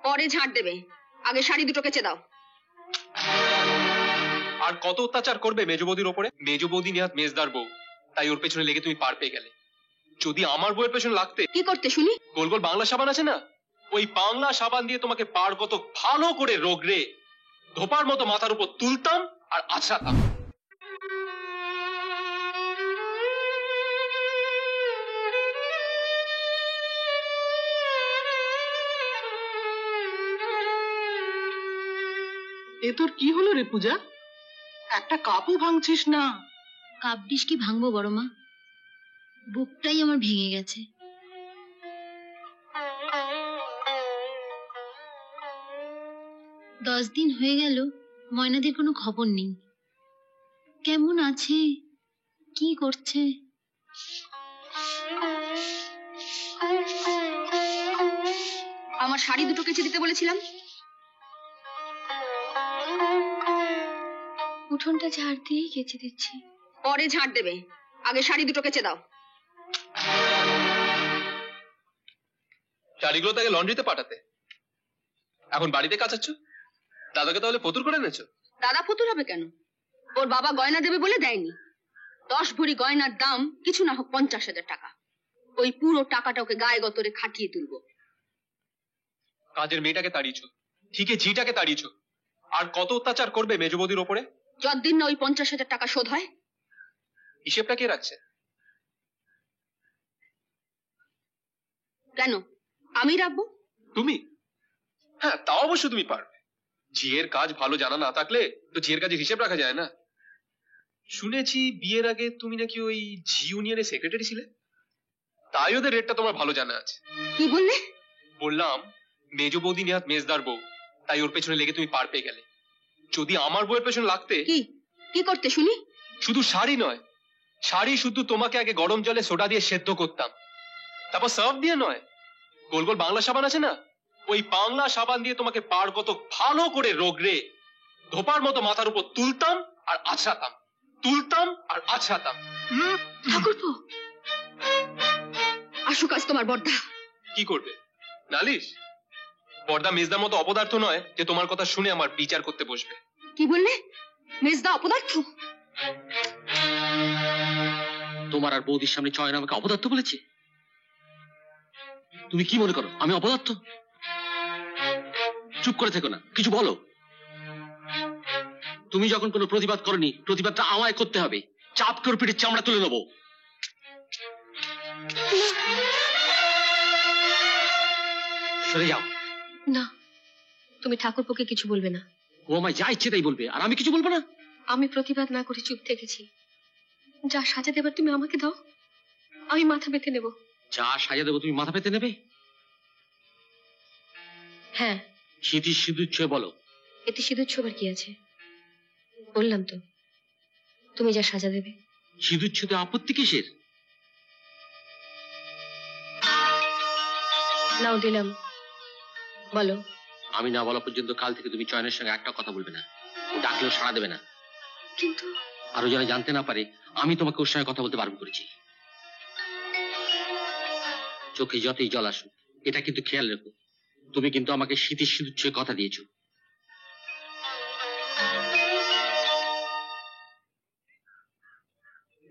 পরে ঝাড় দেবে, আগে শাড়ি দুটো কেচে দাও। আর কত অত্যাচার করবে মেজ বৌদির ওপরে? মেজ বৌদি নেহাত মেজদার বউ, তাই ওর পেছনে লেগে তুমি পার পেয়ে গেলে। যদি আমার বউয়ের পেছনে লাগতে। কি করতে শুনি? গোল গোল বাংলা সাবান আছে না, ওই বাংলা সাবান দিয়ে তোমাকে পার কত ভালো করে রোগরে ধোপার মতো মাথার উপর তুলতাম আর আছড়াতাম। এ তোর কি হলো রে পূজা? একটা কাপও ভাঙছিস না। কাপ ডিশ কি ভাঙবো বড় মা, বুকটাই আমার ভেঙে গেছে। দশ দিন হয়ে গেল ময়নাদের কোনো খবর নেই। কেমন আছে, কি করছে? আমার শাড়ি দুটো কেচে দিতে বলেছিলাম। উঠোনটা ঝাড় দিয়েই কেচে দিচ্ছি। পরে ঝাড় দেবে, আগে শাড়ি দুটো কেচে দাও। শাড়িগুলো তাকে লন্ড্রিতে পাঠাতে, এখন বাড়িতে কাচাচ্ছ। দাদাকে তাহলে ফতুর করে এনেছো? দাদা ফতুর হবে কেন? ওর বাবা গয়না দেবে বলে দেয়নি। 10 ভরি গয়নার দাম কিছু না হোক 50,000 টাকা। ওই পুরো টাকাটা ওকে গায়ে গতরে খাটিয়ে তুলবো। কাজের মেয়েটাকে তাড়িয়েছো, ঠিকই ঝিটাকে তাড়িয়েছো। আর কত অত্যাচার করবে মেজ বৌদির ওপরে? যতদিন না ওই 50,000 টাকা শোধ হয়। হিসেবটা কে রাখছে? কেন আমি রাখবো? তুমি? হ্যাঁ, তা অবশ্য তুমি পারবে। ঝিয়ের কাজ ভালো জানা না থাকলে তো ঝিয়ের কাজের হিসেব রাখা যায় না। শুনেছি বিয়ের আগে তুমি নাকি ওই ঝি ইউনিয়নের সেক্রেটারি ছিলে, তাই ওদের রেটটা তোমার ভালো জানা আছে। কি বললে? বললাম মেজ বৌদি নেহাত মেজদার বউ, তাই ওর পেছনে লেগে তুমি পার পেয়ে গেলে। যদি আমার বউয়ের পেছনে লাগতে। কি করতে শুনি? শুধু শাড়ি নয়, শাড়ি শুধু তোমাকে আগে গরম জলে সোডা দিয়ে সেদ্ধ করতাম, তারপর সার্ফ দিয়ে নয়, গোল গোল বাংলা সাবান আছে না, ওই বাংলা সাবান দিয়ে তোমাকে পার কত ভালো করে রোগরে ধোপার মতো মাথার উপর তুলতাম আর আছড়াতাম, তুলতাম আর আছড়াতাম। ঠাকুরপো, আসুক আজ তোমার বর্দা। কি করবে? নালিশ? বর্দা মেজদার মতো অপদার্থ নয় যে তোমার কথা শুনে আমার বিচার করতে বসবে। কি বললে? মেজদা অপদার্থ? তোমার আর বৌদির সামনে চয়ন আমাকে অপদার্থ বলেছে? তুমি কি মনে করো আমি অপদার্থ? চুপ করে থেকো না, কিছু বলো। তুমি যখন কোনো প্রতিবাদ করনি, প্রতিবাদটা আমায় করতে হবে। চাপ করে পিঠে চামড়া তুলে নেবো। সরে যাও। না, তুমি ঠাকুরপোকে কিছু বলবে না। ও আমায় যা ইচ্ছে তাই বলবে, আর আমি কিছু বলবো না? আমি প্রতিবাদ না করে চুপ থেকেছি। যা সাজা দেবার তুমি আমাকে দাও, আমি মাথা পেতে নেব। যা সাজা দেবো তুমি মাথা পেতে নেবে? হ্যাঁ। স্মৃতি সিঁদুর ছুঁয়ে বলো। এতে সিঁদুর ছোবার কি আছে? বললাম তো, তুমি যা সাজা দেবে। সিঁদুর ছুঁতে আপত্তি কিসের? নাও দিলাম, বলো। আমি না বলা পর্যন্ত কাল থেকে তুমি চয়নের সঙ্গে একটা কথা বলবে না। ডাকলেও সাড়া দেবে না। কিন্তু আরো যেন জানতে না পারে আমি তোমাকে ওর সঙ্গে কথা বলতে বারণ করেছি। চোখে যতই জল আসুক, এটা কিন্তু খেয়াল রেখো, তুমি কিন্তু আমাকে শীতের সিঁদুর ছুঁয়ে কথা দিয়েছো।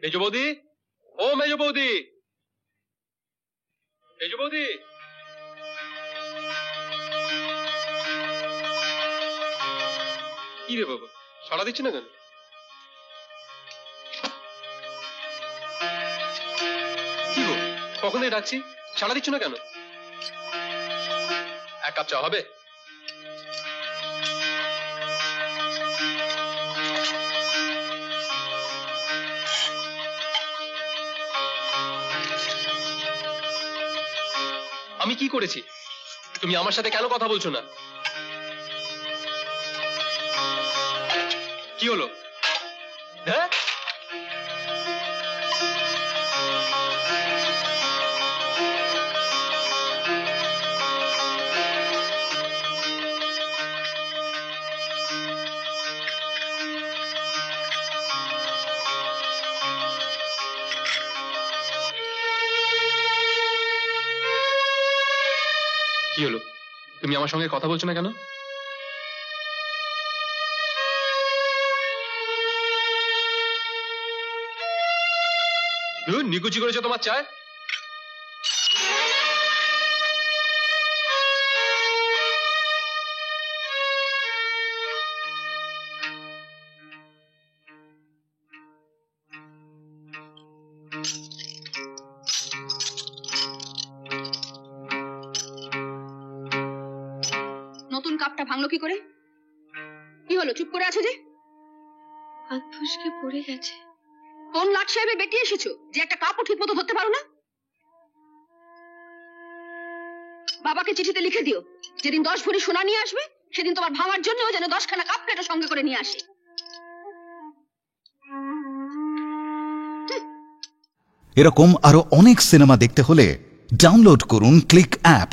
মেজ বৌদি, ও মেজ বৌদি, মেজ বৌদি। কি রে বাবা, সাড়া দিচ্ছে না কেন? কি গো, কখন থেকে ডাকছি, সাড়া দিচ্ছ না কেন? এক কাপ চা হবে? আমি কি করেছি? তুমি আমার সাথে কেন কথা বলছো না? কি হলো? হ্যাঁ, কি হলো? তুমি তুমি আমার সঙ্গে কথা বলছো না কেন? নিকুচি করেছো তোমার চায়? নতুন কাপটা ভাঙলো কি করে? কি হলো, চুপ করে আছো যে? হাত ফসকে পড়ে গেছে। কোন লাট সাহেবের বেটি এসেছো যে একটা কাপও ঠিক মতো ধরতে পারো না? বাবাকে চিঠিতে লিখে দিও, যেদিন 10 ভরি সোনা নিয়ে আসবে সেদিন তোমার ভাঙার জন্য যেন 10খানা কাপ প্লেটও সঙ্গে করে নিয়ে আসে। এরকম আরো অনেক সিনেমা দেখতে হলে ডাউনলোড করুন ক্লিক অ্যাপ।